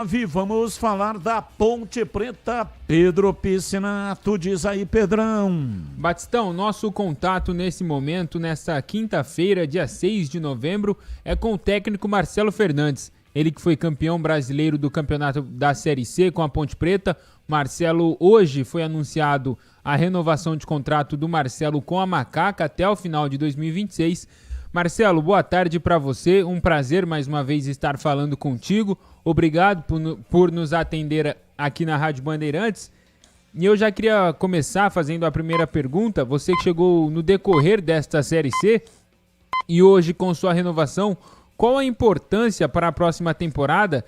Vamos falar da Ponte Preta. Pedro Piscinato, diz aí, Pedrão. Batistão, nosso contato nesse momento, nessa quinta-feira, dia 6 de novembro, é com o técnico Marcelo Fernandes. Ele que foi campeão brasileiro do campeonato da Série C com a Ponte Preta. Marcelo, hoje foi anunciado a renovação de contrato do Marcelo com a Macaca até o final de 2026. Marcelo, boa tarde para você. Um prazer mais uma vez estar falando contigo. Obrigado por nos atender aqui na Rádio Bandeirantes. E eu já queria começar fazendo a primeira pergunta. Você que chegou no decorrer desta Série C e hoje com sua renovação, qual a importância para a próxima temporada,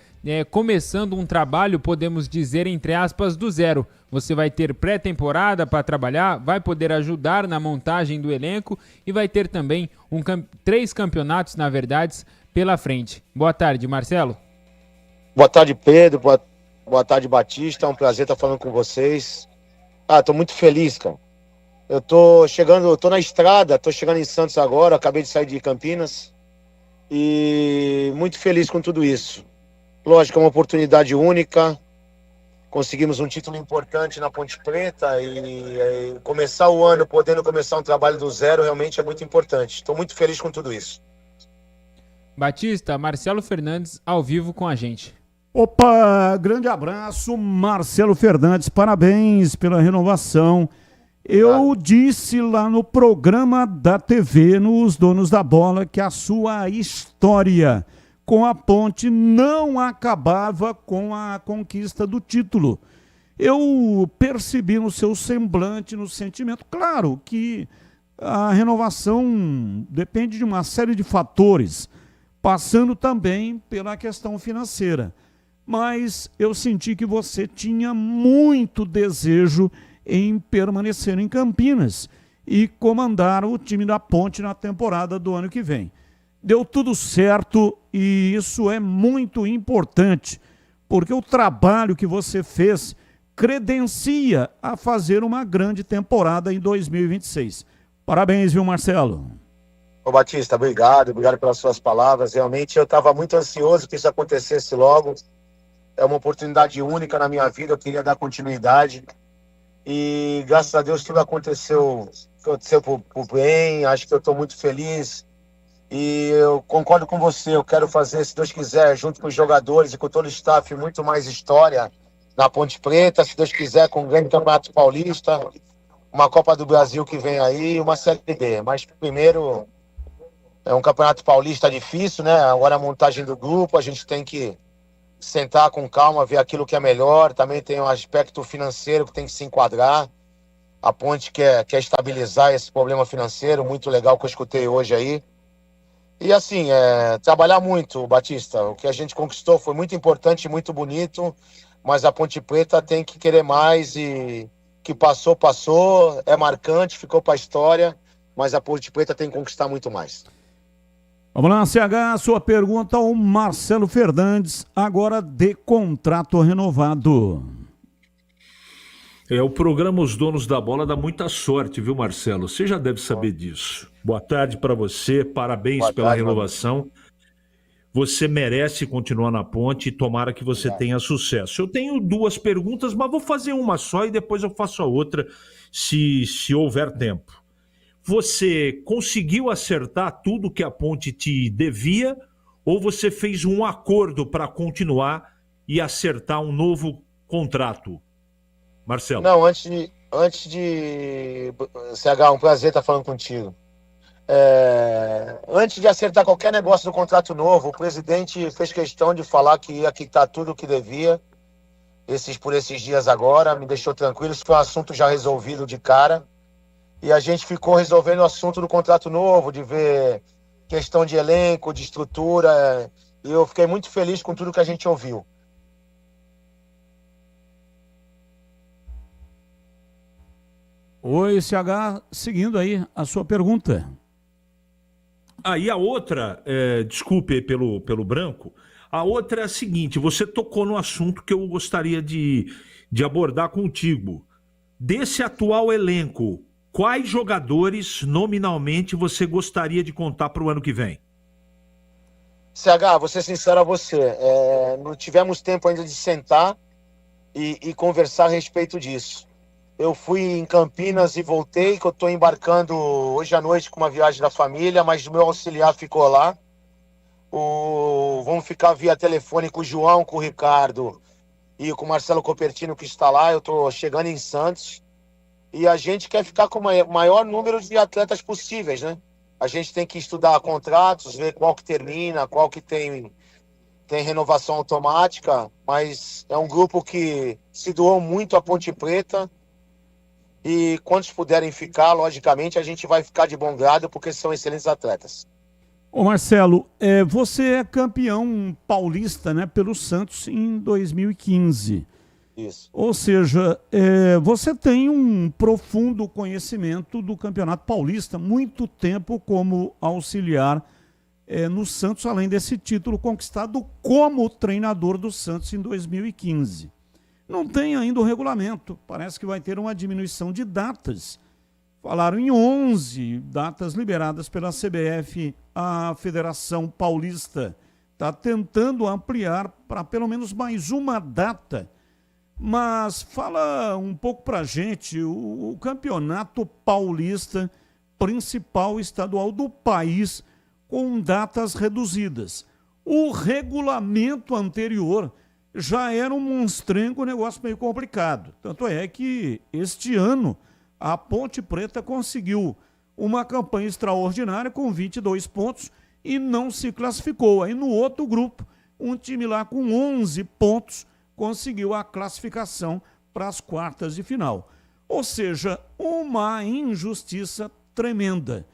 começando um trabalho, podemos dizer, entre aspas, do zero? Você vai ter pré-temporada para trabalhar, vai poder ajudar na montagem do elenco e vai ter também 3 campeonatos, na verdade, pela frente. Boa tarde, Marcelo. Boa tarde, Pedro. Boa tarde, Batista. É um prazer estar falando com vocês. Tô muito feliz, cara. Eu tô na estrada, tô chegando em Santos agora, acabei de sair de Campinas. E muito feliz com tudo isso. Lógico, é uma oportunidade única. Conseguimos um título importante na Ponte Preta e começar o ano podendo começar um trabalho do zero realmente é muito importante. Estou muito feliz com tudo isso. Batista, Marcelo Fernandes ao vivo com a gente. Opa, grande abraço, Marcelo Fernandes, parabéns pela renovação. Eu disse lá no programa da TV, nos Donos da Bola, que a sua história com a Ponte não acabava com a conquista do título. Eu percebi no seu semblante, no sentimento, claro que a renovação depende de uma série de fatores, passando também pela questão financeira. Mas eu senti que você tinha muito desejo em permanecer em Campinas e comandar o time da Ponte na temporada do ano que vem. Deu tudo certo e isso é muito importante, porque o trabalho que você fez credencia a fazer uma grande temporada em 2026. Parabéns, viu, Marcelo? Ô Batista, obrigado pelas suas palavras. Realmente eu estava muito ansioso que isso acontecesse logo. É uma oportunidade única na minha vida, eu queria dar continuidade. E graças a Deus tudo aconteceu por bem, acho que eu estou muito feliz. E eu concordo com você, eu quero fazer, se Deus quiser, junto com os jogadores e com todo o staff, muito mais história na Ponte Preta, se Deus quiser, com um grande Campeonato Paulista, uma Copa do Brasil que vem aí, uma Série B. Mas primeiro, é um Campeonato Paulista difícil, né? Agora a montagem do grupo, a gente tem que sentar com calma, ver aquilo que é melhor. Também tem um aspecto financeiro que tem que se enquadrar. A Ponte quer estabilizar esse problema financeiro, muito legal que eu escutei hoje aí. E assim, trabalhar muito, Batista. O que a gente conquistou foi muito importante, muito bonito, mas a Ponte Preta tem que querer mais e que passou, é marcante, ficou para a história, mas a Ponte Preta tem que conquistar muito mais. Vamos lá, CH, sua pergunta ao Marcelo Fernandes, agora de contrato renovado. O programa Os Donos da Bola dá muita sorte, viu, Marcelo? Você já deve saber disso. Boa tarde para você, parabéns pela renovação. Você merece continuar na Ponte e tomara que você tenha sucesso. Eu tenho 2 perguntas, mas vou fazer uma só e depois eu faço a outra, se houver tempo. Você conseguiu acertar tudo que a Ponte te devia ou você fez um acordo para continuar e acertar um novo contrato? Marcelo. Não, antes de CH, um prazer estar falando contigo. Antes de acertar qualquer negócio do contrato novo, o presidente fez questão de falar que ia quitar tudo o que devia por esses dias agora, me deixou tranquilo. Isso foi um assunto já resolvido de cara. E a gente ficou resolvendo o assunto do contrato novo, de ver questão de elenco, de estrutura. E eu fiquei muito feliz com tudo que a gente ouviu. Oi, CH, seguindo aí a sua pergunta. E a outra, desculpe pelo branco, a outra é a seguinte, você tocou no assunto que eu gostaria de abordar contigo. Desse atual elenco, quais jogadores nominalmente você gostaria de contar para o ano que vem? CH, vou ser sincero a você, não tivemos tempo ainda de sentar e conversar a respeito disso. Eu fui em Campinas e voltei, que eu estou embarcando hoje à noite com uma viagem da família, mas o meu auxiliar ficou lá. Vamos ficar via telefone com o João, com o Ricardo e com o Marcelo Copertino, que está lá. Eu estou chegando em Santos e a gente quer ficar com o maior número de atletas possíveis, né? A gente tem que estudar contratos, ver qual que termina, qual que tem renovação automática, mas é um grupo que se doou muito à Ponte Preta e quantos puderem ficar, logicamente, a gente vai ficar de bom grado porque são excelentes atletas. Ô Marcelo, você é campeão paulista, né, pelo Santos em 2015. Isso. Ou seja, você tem um profundo conhecimento do Campeonato Paulista, muito tempo como auxiliar no Santos, além desse título conquistado como treinador do Santos em 2015. Não tem ainda o regulamento, parece que vai ter uma diminuição de datas. Falaram em 11 datas liberadas pela CBF, a Federação Paulista está tentando ampliar para pelo menos mais uma data. Mas fala um pouco para a gente, o Campeonato Paulista, principal estadual do país, com datas reduzidas. O regulamento anterior já era um monstrengo, um negócio meio complicado. Tanto é que este ano a Ponte Preta conseguiu uma campanha extraordinária com 22 pontos e não se classificou. Aí no outro grupo, um time lá com 11 pontos conseguiu a classificação para as quartas de final. Ou seja, uma injustiça tremenda.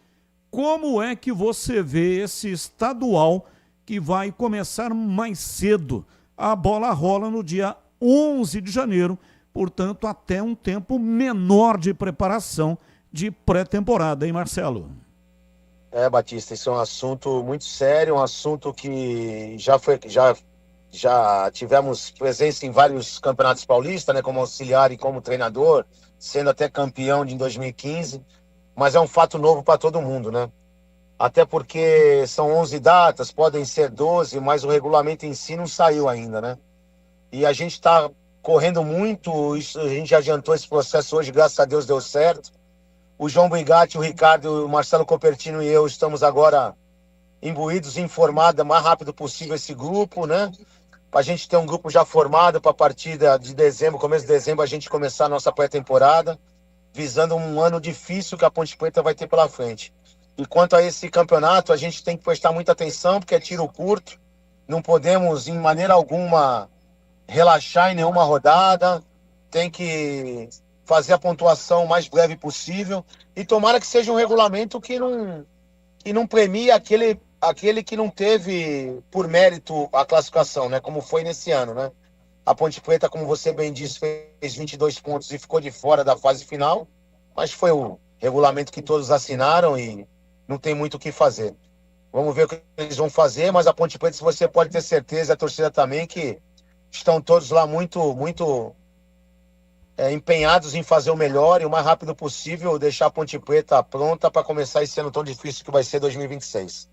Como é que você vê esse estadual que vai começar mais cedo? A bola rola no dia 11 de janeiro, portanto, até um tempo menor de preparação de pré-temporada, hein, Marcelo? Batista, isso é um assunto muito sério, um assunto que já tivemos presença em vários campeonatos paulistas, né, como auxiliar e como treinador, sendo até campeão de 2015, mas é um fato novo para todo mundo, né? Até porque são 11 datas, podem ser 12, mas o regulamento em si não saiu ainda, né? E a gente está correndo muito, a gente já adiantou esse processo hoje, graças a Deus deu certo. O João Brigatti, o Ricardo, o Marcelo Copertino e eu estamos agora imbuídos em formar o mais rápido possível esse grupo, né? Para a gente ter um grupo já formado para a partir de dezembro, começo de dezembro, a gente começar a nossa pré-temporada, visando um ano difícil que a Ponte Preta vai ter pela frente. E quanto a esse campeonato, a gente tem que prestar muita atenção, porque é tiro curto, não podemos, em maneira alguma, relaxar em nenhuma rodada, tem que fazer a pontuação o mais breve possível, e tomara que seja um regulamento que não premie aquele que não teve por mérito a classificação, né? Como foi nesse ano, né? A Ponte Preta, como você bem disse, fez 22 pontos e ficou de fora da fase final, mas foi o regulamento que todos assinaram e não tem muito o que fazer. Vamos ver o que eles vão fazer, mas a Ponte Preta, você pode ter certeza, a torcida também, que estão todos lá muito empenhados em fazer o melhor e o mais rápido possível deixar a Ponte Preta pronta para começar esse ano tão difícil que vai ser 2026.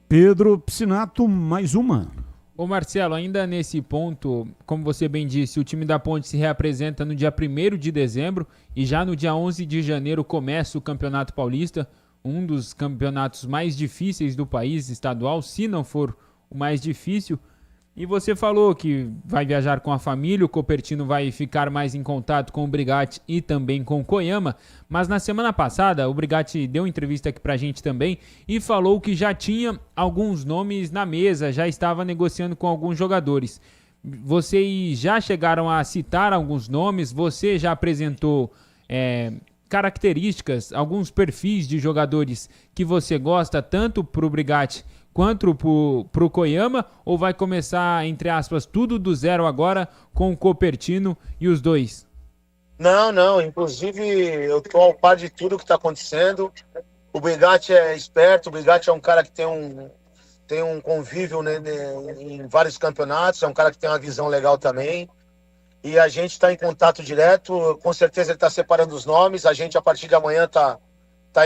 Pedro Piscinato, mais uma. Ô Marcelo, ainda nesse ponto, como você bem disse, o time da Ponte se reapresenta no dia 1º de dezembro e já no dia 11 de janeiro começa o Campeonato Paulista, um dos campeonatos mais difíceis do país estadual, se não for o mais difícil. E você falou que vai viajar com a família, o Copertino vai ficar mais em contato com o Brigatti e também com o Koyama, mas na semana passada o Brigatti deu entrevista aqui pra gente também e falou que já tinha alguns nomes na mesa, já estava negociando com alguns jogadores. Vocês já chegaram a citar alguns nomes, você já apresentou características, alguns perfis de jogadores que você gosta tanto pro Brigatti quanto pro Koyama, ou vai começar, entre aspas, tudo do zero agora com o Copertino e os dois? Não, inclusive eu tô ao par de tudo que está acontecendo. O Brigatti é esperto, o Brigatti é um cara que tem um convívio, né, em vários campeonatos, é um cara que tem uma visão legal também. E a gente está em contato direto, com certeza ele está separando os nomes, a gente a partir de amanhã tá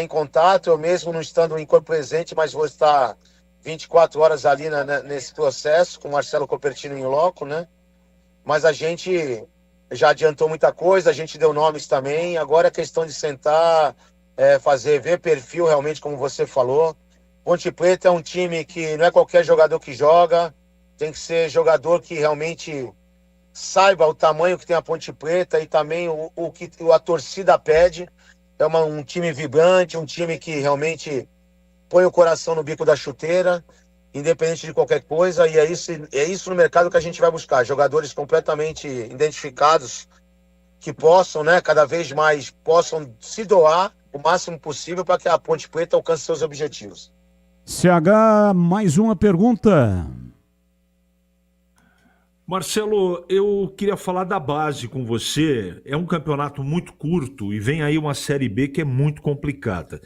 em contato, eu mesmo não estando em corpo presente, mas vou estar 24 horas ali nesse processo, com o Marcelo Copertino em loco, né? Mas a gente já adiantou muita coisa, a gente deu nomes também. Agora é questão de sentar, ver perfil realmente, como você falou. Ponte Preta é um time que não é qualquer jogador que joga, tem que ser jogador que realmente saiba o tamanho que tem a Ponte Preta e também o que a torcida pede. É um time vibrante, um time que realmente põe o coração no bico da chuteira, independente de qualquer coisa, e é isso no mercado que a gente vai buscar. Jogadores completamente identificados, que possam, né, cada vez mais, possam se doar o máximo possível para que a Ponte Preta alcance seus objetivos. CH, mais uma pergunta. Marcelo, eu queria falar da base com você. É um campeonato muito curto e vem aí uma Série B que é muito complicada.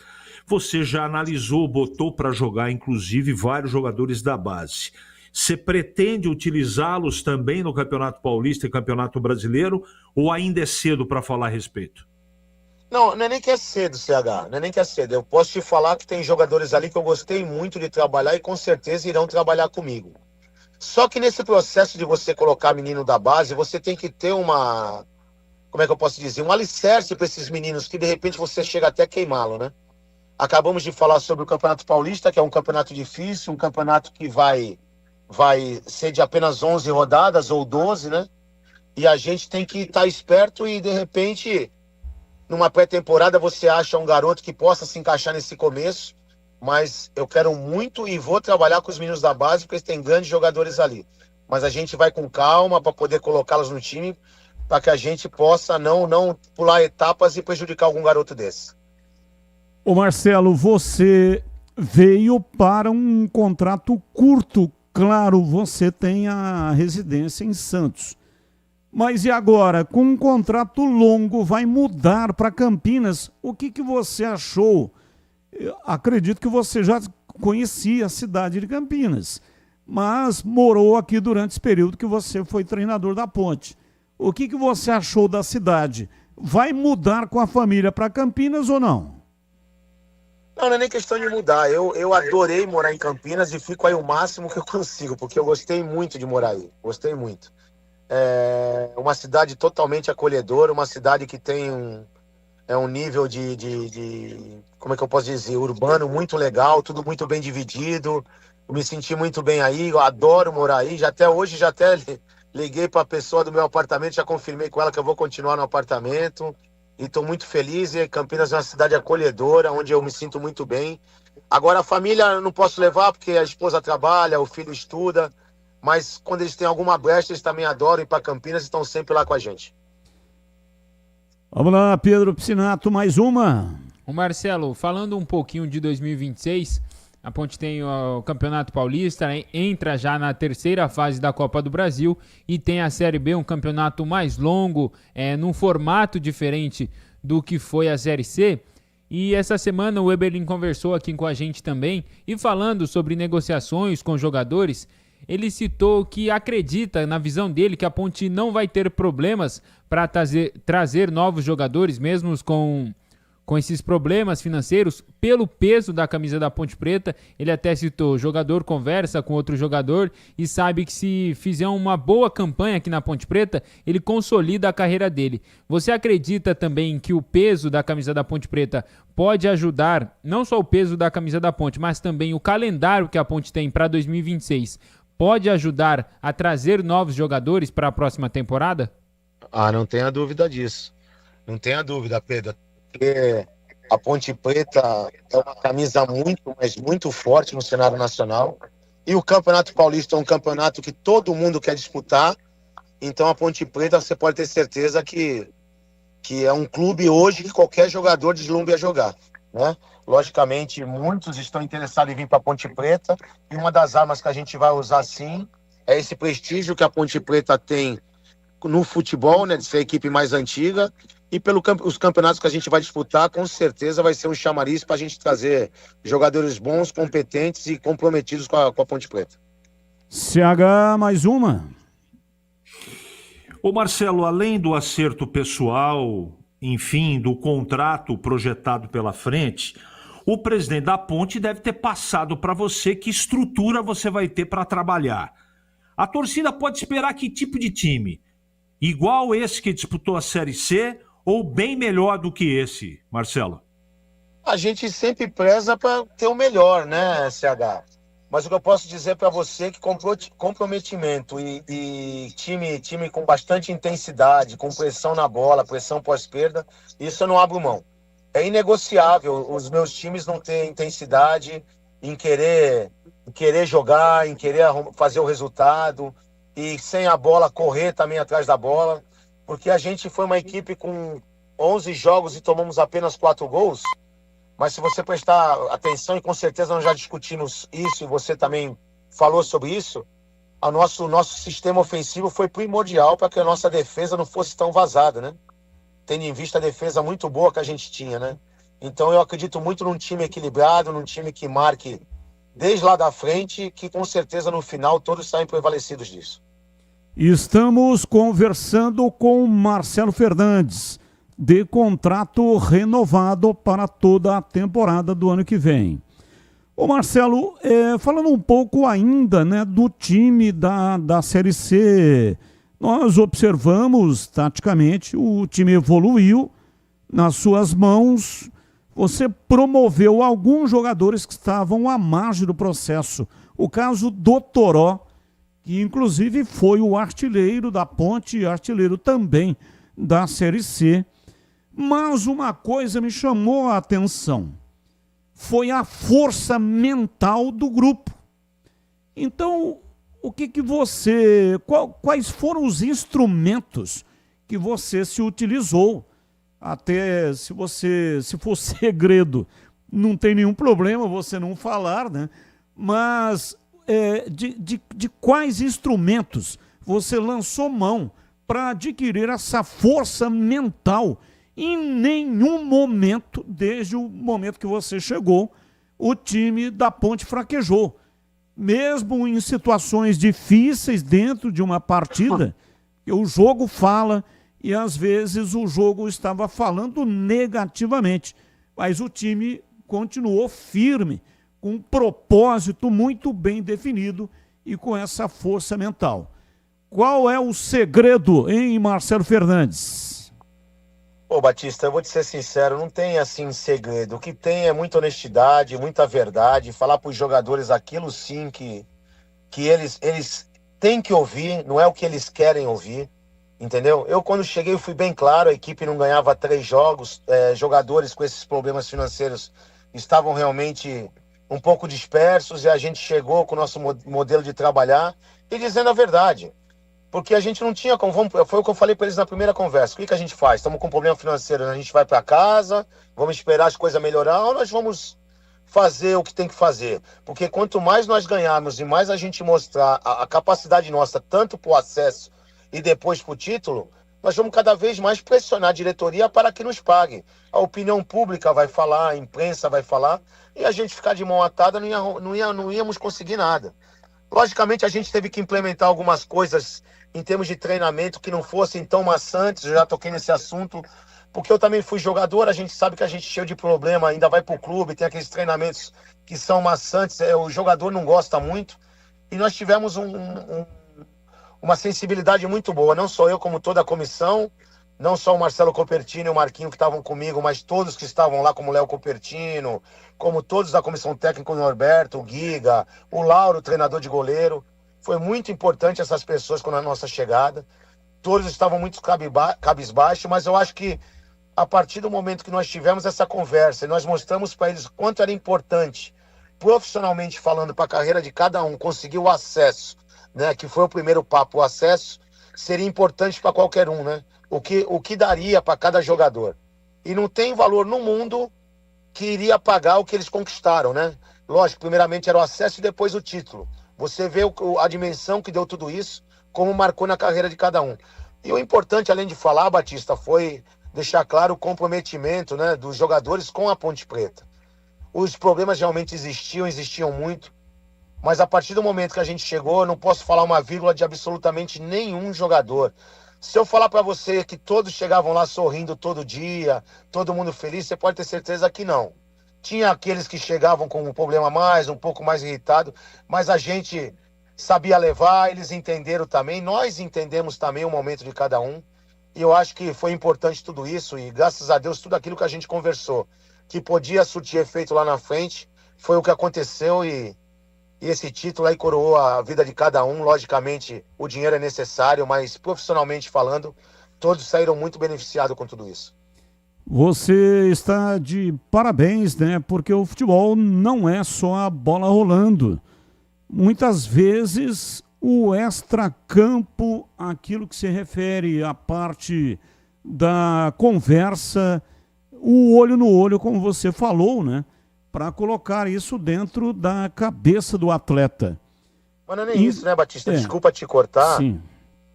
Você já analisou, botou para jogar, inclusive, vários jogadores da base. Você pretende utilizá-los também no Campeonato Paulista e Campeonato Brasileiro ou ainda é cedo para falar a respeito? Não é nem que é cedo, CH, não é nem que é cedo. Eu posso te falar que tem jogadores ali que eu gostei muito de trabalhar e com certeza irão trabalhar comigo. Só que nesse processo de você colocar menino da base, você tem que ter como é que eu posso dizer, um alicerce para esses meninos que de repente você chega até a queimá-lo, né? Acabamos de falar sobre o Campeonato Paulista, que é um campeonato difícil, um campeonato que vai ser de apenas 11 rodadas ou 12, né? E a gente tem que estar esperto e de repente numa pré-temporada você acha um garoto que possa se encaixar nesse começo, mas eu quero muito e vou trabalhar com os meninos da base, porque tem grandes jogadores ali. Mas a gente vai com calma para poder colocá-los no time, para que a gente possa não pular etapas e prejudicar algum garoto desse. Ô Marcelo, você veio para um contrato curto. Claro, você tem a residência em Santos. Mas e agora, com um contrato longo, vai mudar para Campinas? O que você achou? Eu acredito que você já conhecia a cidade de Campinas, mas morou aqui durante esse período que você foi treinador da Ponte. O que você achou da cidade? Vai mudar com a família para Campinas ou não? Não é nem questão de mudar. Eu adorei morar em Campinas e fico aí o máximo que eu consigo, porque eu gostei muito de morar aí. Gostei muito. É uma cidade totalmente acolhedora, uma cidade que tem um nível de como é que eu posso dizer, urbano muito legal, tudo muito bem dividido. Eu me senti muito bem aí, eu adoro morar aí. Hoje já até liguei para a pessoa do meu apartamento, já confirmei com ela que eu vou continuar no apartamento. E estou muito feliz. E Campinas é uma cidade acolhedora, onde eu me sinto muito bem. Agora a família eu não posso levar porque a esposa trabalha, o filho estuda. Mas quando eles têm alguma brecha, eles também adoram ir para Campinas e estão sempre lá com a gente. Vamos lá, Pedro Piscinato, mais uma. O Marcelo, falando um pouquinho de 2026, a Ponte tem o Campeonato Paulista, né? Entra já na terceira fase da Copa do Brasil e tem a Série B, um campeonato mais longo, num formato diferente do que foi a Série C. E essa semana o Eberlin conversou aqui com a gente também e falando sobre negociações com jogadores, ele citou que acredita, na visão dele, que a Ponte não vai ter problemas para trazer novos jogadores, mesmo com esses problemas financeiros, pelo peso da camisa da Ponte Preta. Ele até citou, jogador conversa com outro jogador e sabe que se fizer uma boa campanha aqui na Ponte Preta, ele consolida a carreira dele. Você acredita também que o peso da camisa da Ponte Preta pode ajudar, não só o peso da camisa da Ponte, mas também o calendário que a Ponte tem para 2026, pode ajudar a trazer novos jogadores para a próxima temporada? Não tenha dúvida disso. Não tenha dúvida, Pedro. Porque a Ponte Preta é uma camisa muito, mas muito forte no cenário nacional. E o Campeonato Paulista é um campeonato que todo mundo quer disputar. Então a Ponte Preta, você pode ter certeza que é um clube hoje que qualquer jogador deslumbre a jogar, né? Logicamente, muitos estão interessados em vir para a Ponte Preta. E uma das armas que a gente vai usar, sim, é esse prestígio que a Ponte Preta tem no futebol, né, de ser a equipe mais antiga. E pelos campeonatos que a gente vai disputar, com certeza vai ser um chamariz para a gente trazer jogadores bons, competentes e comprometidos com a Ponte Preta. CH, mais uma. Ô Marcelo, além do acerto pessoal, enfim, do contrato projetado pela frente, o presidente da Ponte deve ter passado para você que estrutura você vai ter para trabalhar. A torcida pode esperar que tipo de time? Igual esse que disputou a Série C ou bem melhor do que esse, Marcelo? A gente sempre preza para ter o melhor, né, CH? Mas o que eu posso dizer para você é que comprometimento e time com bastante intensidade, com pressão na bola, pressão pós-perda, isso eu não abro mão. É inegociável os meus times não terem intensidade em querer jogar, em querer fazer o resultado e sem a bola correr também atrás da bola, porque a gente foi uma equipe com 11 jogos e tomamos apenas 4 gols. Mas se você prestar atenção, e com certeza nós já discutimos isso, e você também falou sobre isso, o nosso sistema ofensivo foi primordial para que a nossa defesa não fosse tão vazada, né? Tendo em vista a defesa muito boa que a gente tinha, né? Então eu acredito muito num time equilibrado, num time que marque desde lá da frente, que com certeza no final todos saem prevalecidos disso. Estamos conversando com Marcelo Fernandes, de contrato renovado para toda a temporada do ano que vem. Ô Marcelo, falando um pouco ainda, né, do time da Série C, nós observamos taticamente, o time evoluiu nas suas mãos, você promoveu alguns jogadores que estavam à margem do processo. O caso do Toró, que inclusive foi o artilheiro da Ponte, artilheiro também da Série C. Mas uma coisa me chamou a atenção, foi a força mental do grupo. Então, quais foram os instrumentos que você se utilizou? Até se for segredo, não tem nenhum problema você não falar, né? Mas de quais instrumentos você lançou mão para adquirir essa força mental? Em nenhum momento, desde o momento que você chegou, o time da Ponte fraquejou. Mesmo em situações difíceis dentro de uma partida, o jogo fala e às vezes o jogo estava falando negativamente. Mas o time continuou firme, com um propósito muito bem definido e com essa força mental. Qual é o segredo, hein, Marcelo Fernandes? Ô Batista, eu vou te ser sincero, não tem assim segredo. O que tem é muita honestidade, muita verdade, falar para os jogadores aquilo sim que eles têm que ouvir, não é o que eles querem ouvir, entendeu? Eu quando cheguei eu fui bem claro, a equipe não ganhava 3 jogos, jogadores com esses problemas financeiros estavam realmente um pouco dispersos e a gente chegou com o nosso modelo de trabalhar e dizendo a verdade. Porque a gente não tinha como, foi o que eu falei para eles na primeira conversa. O que a gente faz? Estamos com um problema financeiro, a gente vai para casa, vamos esperar as coisas melhorar ou nós vamos fazer o que tem que fazer? Porque quanto mais nós ganharmos e mais a gente mostrar a capacidade nossa, tanto para o acesso e depois para o título, nós vamos cada vez mais pressionar a diretoria para que nos pague. A opinião pública vai falar, a imprensa vai falar, e a gente ficar de mão atada não íamos conseguir nada. Logicamente, a gente teve que implementar algumas coisas em termos de treinamento que não fossem tão maçantes. Eu já toquei nesse assunto, porque eu também fui jogador, a gente sabe que a gente cheio de problema, ainda vai para o clube, tem aqueles treinamentos que são maçantes, o jogador não gosta muito. E nós tivemos uma sensibilidade muito boa, não só eu, como toda a comissão, não só o Marcelo Copertino e o Marquinho que estavam comigo, mas todos que estavam lá, como o Léo Copertino, como todos da comissão técnica, o Norberto, o Giga, o Lauro, o treinador de goleiro. Foi muito importante essas pessoas com a nossa chegada. Todos estavam muito cabisbaixo, mas eu acho que a partir do momento que nós tivemos essa conversa e nós mostramos para eles quanto era importante, profissionalmente falando, para a carreira de cada um, conseguir o acesso, né, que foi o primeiro papo, o acesso seria importante para qualquer um, né? O que daria para cada jogador. E não tem valor no mundo que iria pagar o que eles conquistaram, né? Lógico, primeiramente era o acesso e depois o título. Você vê a dimensão que deu tudo isso, como marcou na carreira de cada um. E o importante, além de falar, Batista, foi deixar claro o comprometimento, né, dos jogadores com a Ponte Preta. Os problemas realmente existiam muito, mas a partir do momento que a gente chegou, eu não posso falar uma vírgula de absolutamente nenhum jogador. Se eu falar para você que todos chegavam lá sorrindo todo dia, todo mundo feliz, você pode ter certeza que não. Tinha aqueles que chegavam com um problema a mais, um pouco mais irritado, mas a gente sabia levar, eles entenderam também, nós entendemos também o momento de cada um. E eu acho que foi importante tudo isso, e graças a Deus tudo aquilo que a gente conversou, que podia surtir efeito lá na frente, foi o que aconteceu, e esse título aí coroou a vida de cada um. Logicamente, o dinheiro é necessário, mas profissionalmente falando, todos saíram muito beneficiados com tudo isso. Você está de parabéns, né? Porque o futebol não é só a bola rolando. Muitas vezes o extracampo, aquilo que se refere à parte da conversa, o olho no olho, como você falou, né? Para colocar isso dentro da cabeça do atleta. Mas não é nem isso, né, Batista? Desculpa te cortar. Sim.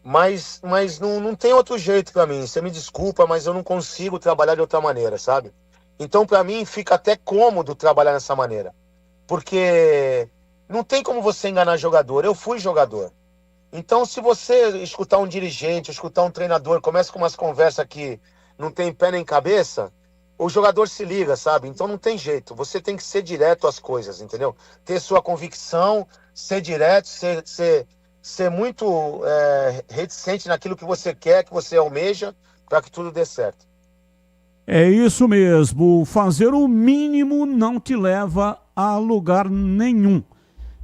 Mas não tem outro jeito para mim. Você me desculpa, mas eu não consigo trabalhar de outra maneira, sabe? Então, para mim, fica até cômodo trabalhar dessa maneira. Porque não tem como você enganar jogador. Eu fui jogador. Então, se você escutar um dirigente, escutar um treinador, começa com umas conversas que não tem pé nem cabeça, o jogador se liga, sabe? Então não tem jeito. Você tem que ser direto às coisas, entendeu? Ter sua convicção, ser direto, ser muito reticente naquilo que você quer, que você almeja, para que tudo dê certo. É isso mesmo. Fazer o mínimo não te leva a lugar nenhum.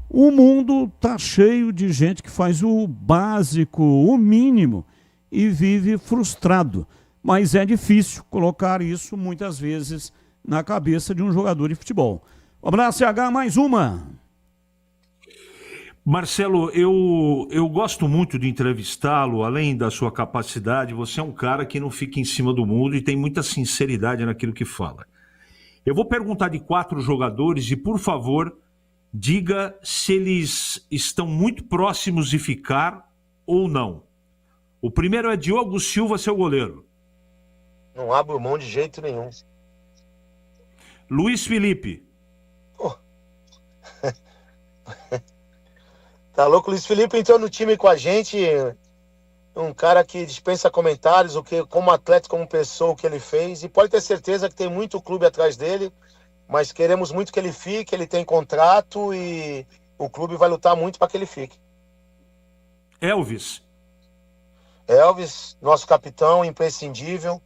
O mundo tá cheio de gente que faz o básico, o mínimo, e vive frustrado. Mas é difícil colocar isso, muitas vezes, na cabeça de um jogador de futebol. Um abraço, CH, mais uma. Marcelo, eu gosto muito de entrevistá-lo, além da sua capacidade. Você é um cara que não fica em cima do mundo e tem muita sinceridade naquilo que fala. Eu vou perguntar de 4 jogadores e, por favor, diga se eles estão muito próximos de ficar ou não. O primeiro é Diogo Silva, seu goleiro. Não abro mão de jeito nenhum. Luiz Felipe. Pô. Tá louco? Luiz Felipe entrou no time com a gente, um cara que dispensa comentários, o que, como atleta, como pessoa, o que ele fez, e pode ter certeza que tem muito clube atrás dele, mas queremos muito que ele fique, ele tem contrato e o clube vai lutar muito para que ele fique. Elvis, nosso capitão, imprescindível.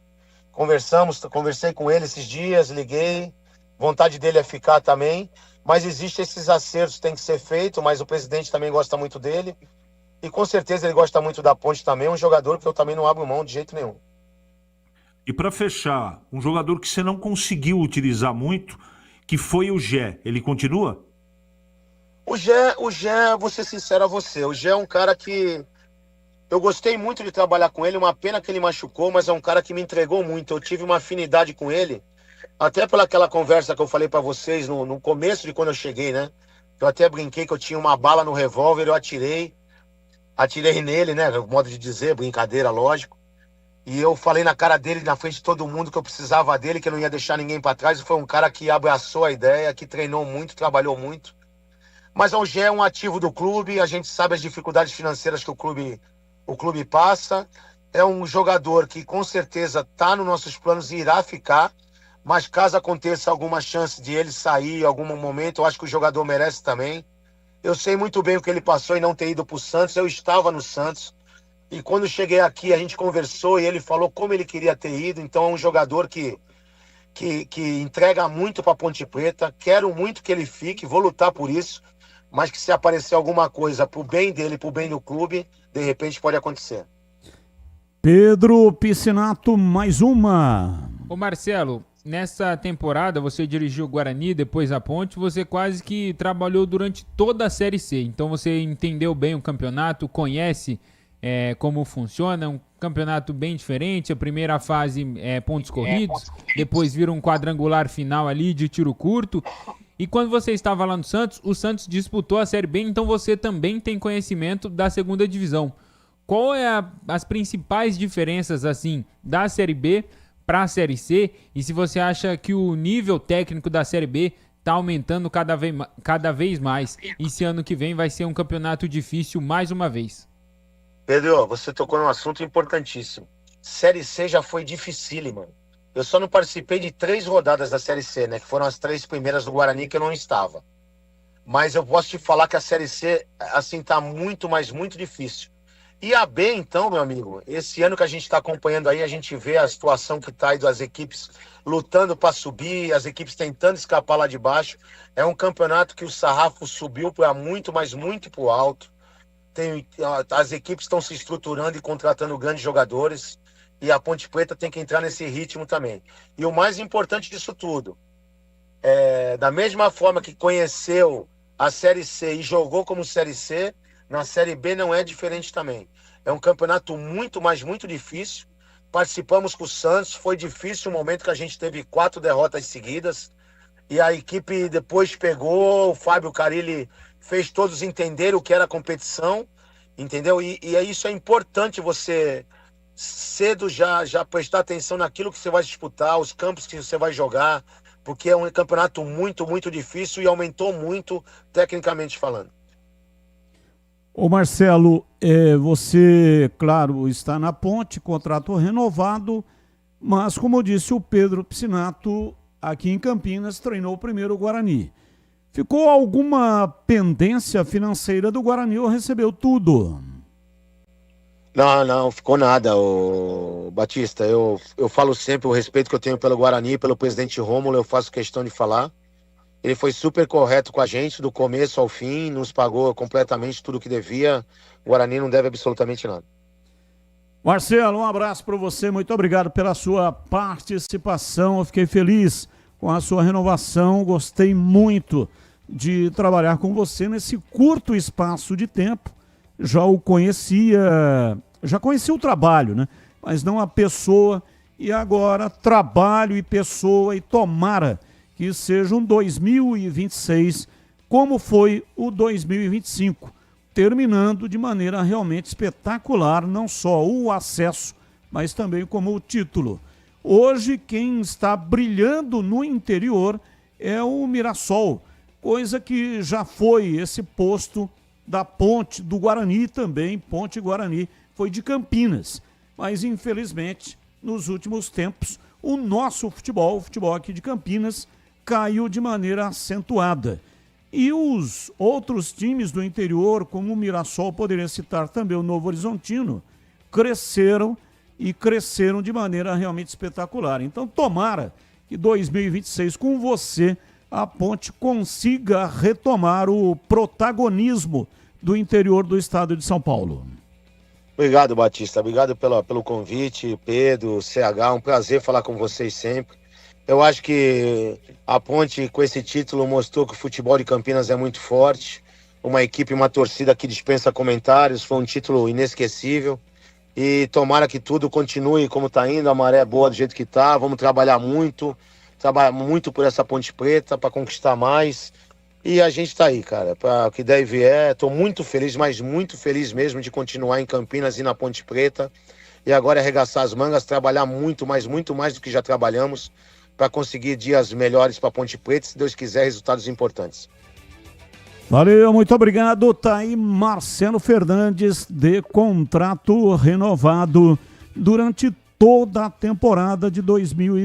Conversei com ele esses dias, liguei, vontade dele é ficar também, mas existem esses acertos que tem que ser feito, mas o presidente também gosta muito dele, e com certeza ele gosta muito da Ponte também, um jogador que eu também não abro mão de jeito nenhum. e para fechar, um jogador que você não conseguiu utilizar muito, que foi o Gé, ele continua? O Gé, vou ser sincero a você, o Gé é um cara que eu gostei muito de trabalhar com ele, uma pena que ele machucou, mas é um cara que me entregou muito. Eu tive uma afinidade com ele, até pelaquela conversa que eu falei para vocês no começo de quando eu cheguei, né? Eu até brinquei que eu tinha uma bala no revólver, eu atirei nele, né? Modo de dizer, brincadeira, lógico. E eu falei na cara dele, na frente de todo mundo, que eu precisava dele, que eu não ia deixar ninguém para trás. E foi um cara que abraçou a ideia, que treinou muito, trabalhou muito. Mas o Gé é um ativo do clube, a gente sabe as dificuldades financeiras que o clube passa. É um jogador que com certeza está nos nossos planos e irá ficar, mas caso aconteça alguma chance de ele sair em algum momento, eu acho que o jogador merece também. Eu sei muito bem o que ele passou em não ter ido para o Santos, eu estava no Santos, e quando cheguei aqui a gente conversou e ele falou como ele queria ter ido. Então é um jogador que entrega muito para Ponte Preta, quero muito que ele fique, vou lutar por isso, mas que se aparecer alguma coisa pro bem dele, pro bem do clube, de repente pode acontecer. Pedro Piscinato, mais uma. Ô Marcelo, nessa temporada você dirigiu o Guarani, depois a Ponte, você quase que trabalhou durante toda a Série C, então você entendeu bem o campeonato, conhece como funciona, um campeonato bem diferente. A primeira fase é pontos corridos, depois vira um quadrangular final ali de tiro curto. E quando você estava lá no Santos, o Santos disputou a Série B, então você também tem conhecimento da segunda divisão. Qual as principais diferenças assim da Série B para a Série C? E se você acha que o nível técnico da Série B está aumentando cada vez mais? E esse ano que vem vai ser um campeonato difícil mais uma vez. Pedro, você tocou num assunto importantíssimo. Série C já foi dificílima. Eu só não participei de 3 rodadas da Série C, né? Que foram as 3 primeiras do Guarani que eu não estava. Mas eu posso te falar que a Série C, assim, tá muito, mas muito difícil. E a B, então, meu amigo, esse ano que a gente está acompanhando aí, a gente vê a situação que está aí das equipes lutando para subir, as equipes tentando escapar lá de baixo. É um campeonato que o sarrafo subiu para muito, mas muito para o alto. As equipes estão se estruturando e contratando grandes jogadores. E a Ponte Preta tem que entrar nesse ritmo também. E o mais importante disso tudo, da mesma forma que conheceu a Série C e jogou como Série C, na Série B não é diferente também. É um campeonato muito, mas muito difícil. Participamos com o Santos, foi difícil o momento que a gente teve 4 derrotas seguidas. E a equipe depois pegou, o Fábio Carilli fez todos entenderem o que era a competição, entendeu? E isso é importante, você cedo já prestar atenção naquilo que você vai disputar, os campos que você vai jogar, porque é um campeonato muito, muito difícil e aumentou muito, tecnicamente falando. Ô Marcelo, você, claro, está na Ponte, contrato renovado, mas como disse o Pedro Piscinato, aqui em Campinas treinou primeiro o Guarani. Ficou alguma pendência financeira do Guarani ou recebeu tudo? Não ficou nada, Batista. Eu falo sempre o respeito que eu tenho pelo Guarani, pelo presidente Rômulo, eu faço questão de falar. Ele foi super correto com a gente, do começo ao fim, nos pagou completamente tudo o que devia. O Guarani não deve absolutamente nada. Marcelo, um abraço para você, muito obrigado pela sua participação. Eu fiquei feliz com a sua renovação, gostei muito de trabalhar com você nesse curto espaço de tempo. Já conhecia o trabalho, né? Mas não a pessoa, e agora trabalho e pessoa, e tomara que seja um 2026 como foi o 2025, terminando de maneira realmente espetacular, não só o acesso, mas também como o título. Hoje quem está brilhando no interior é o Mirassol, coisa que já foi esse posto da Ponte do Guarani também, Ponte Guarani, foi de Campinas. Mas infelizmente, nos últimos tempos, o nosso futebol, o futebol aqui de Campinas, caiu de maneira acentuada. E os outros times do interior, como o Mirassol, poderia citar também o Novo Horizontino, cresceram e cresceram de maneira realmente espetacular. Então, tomara que 2026, com você, a Ponte consiga retomar o protagonismo do interior do estado de São Paulo. Obrigado, Batista. Obrigado pelo convite, Pedro, CH. Um prazer falar com vocês sempre. Eu acho que a Ponte, com esse título, mostrou que o futebol de Campinas é muito forte. Uma equipe, uma torcida que dispensa comentários. Foi um título inesquecível. E tomara que tudo continue como está indo, a maré é boa do jeito que está. Vamos trabalhar muito por essa Ponte Preta, para conquistar mais. E a gente está aí, cara, para o que der e vier. Estou muito feliz, mas muito feliz mesmo de continuar em Campinas e na Ponte Preta. E agora é arregaçar as mangas, trabalhar muito mais do que já trabalhamos, para conseguir dias melhores para Ponte Preta, se Deus quiser, resultados importantes. Valeu, muito obrigado. Tá aí Marcelo Fernandes, de contrato renovado durante toda a temporada de 2020.